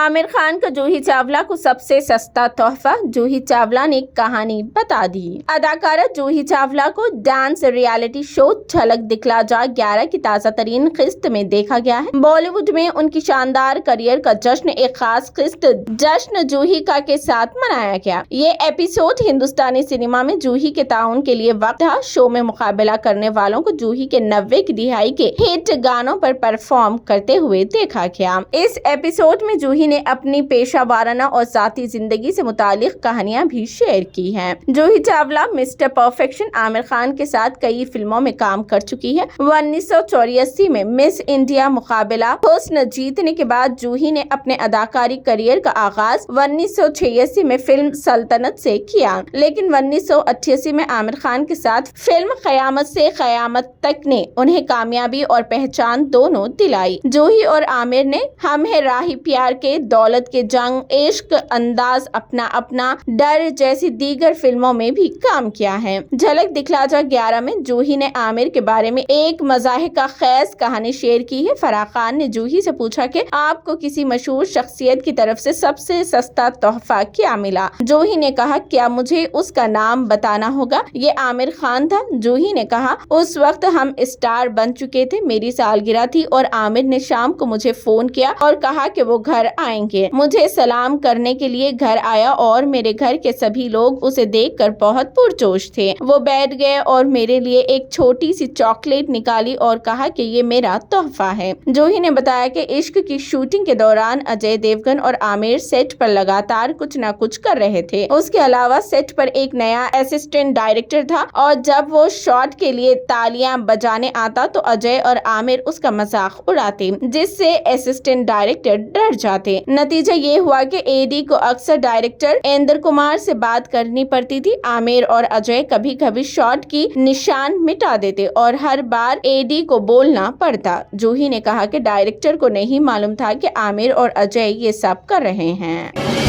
आमिर खान का जूही चावला को सबसे सस्ता तोहफा, जूही चावला ने कहानी बता दी। अदाकारा जूही चावला को डांस रियलिटी शो झलक दिखला जा 11 की ताज़ा तरीन किस्त में देखा गया है। बॉलीवुड में उनकी शानदार करियर का जश्न एक खास किस्त जश्न जूही का के साथ मनाया गया। ये एपिसोड हिंदुस्तानी सिनेमा में जूही के ताउन के लिए वक्त था। शो में मुकाबला करने वालों को जूही के 90 की दिहाई के हिट गानों पर परफॉर्म करते हुए देखा गया। इस एपिसोड में जूही ने अपनी पेशा वाराना और साथी जिंदगी से मुतालिक कहानियां भी शेयर की हैं। जूही चावला मिस्टर परफेक्शन आमिर खान के साथ कई फिल्मों में काम कर चुकी है। 1984 में मिस इंडिया मुकाबला हुस्न जीतने के बाद जूही ने अपने अदाकारी करियर का आगाज 1986 में फिल्म सल्तनत से किया, लेकिन 1988 में आमिर खान के साथ फिल्म कयामत से कयामत तक ने उन्हें कामयाबी और पहचान दोनों दिलाई। जूही और आमिर ने हम है राही प्यार के, दौलत के जंग, इश्क, अंदाज, अपना अपना, डर जैसी दीगर फिल्मों में भी काम किया है। झलक दिखला जा 11 में जूही ने आमिर के बारे में एक मज़ाहिका खैस कहानी शेयर की है। फराह खान ने जूही से पूछा कि आपको किसी मशहूर शख्सियत की तरफ से सबसे सस्ता तोहफा क्या मिला। जूही ने कहा, क्या मुझे उसका नाम बताना होगा? ये आमिर खान था। जूही ने कहा, उस वक्त हम स्टार बन चुके थे, मेरी सालगिरह थी और आमिर ने शाम को मुझे फोन किया और कहा कि वो घर आएंगे। मुझे सलाम करने के लिए घर आया और मेरे घर के सभी लोग उसे देखकर बहुत पुरजोश थे। वो बैठ गए और मेरे लिए एक छोटी सी चॉकलेट निकाली और कहा कि ये मेरा तोहफा है। जूही ने बताया कि इश्क की शूटिंग के दौरान अजय देवगन और आमिर सेट पर लगातार कुछ न कुछ कर रहे थे। उसके अलावा सेट पर एक नया असिस्टेंट डायरेक्टर था और जब वो शॉट के लिए तालियां बजाने आता तो अजय और आमिर उसका मजाक उड़ाते, जिससे असिस्टेंट डायरेक्टर डर जाते। नतीजा ये हुआ कि एडी को अक्सर डायरेक्टर इंद्र कुमार से बात करनी पड़ती थी। आमिर और अजय कभी कभी शॉट की निशान मिटा देते और हर बार एडी को बोलना पड़ता। जूही ने कहा कि डायरेक्टर को नहीं मालूम था कि आमिर और अजय ये सब कर रहे हैं।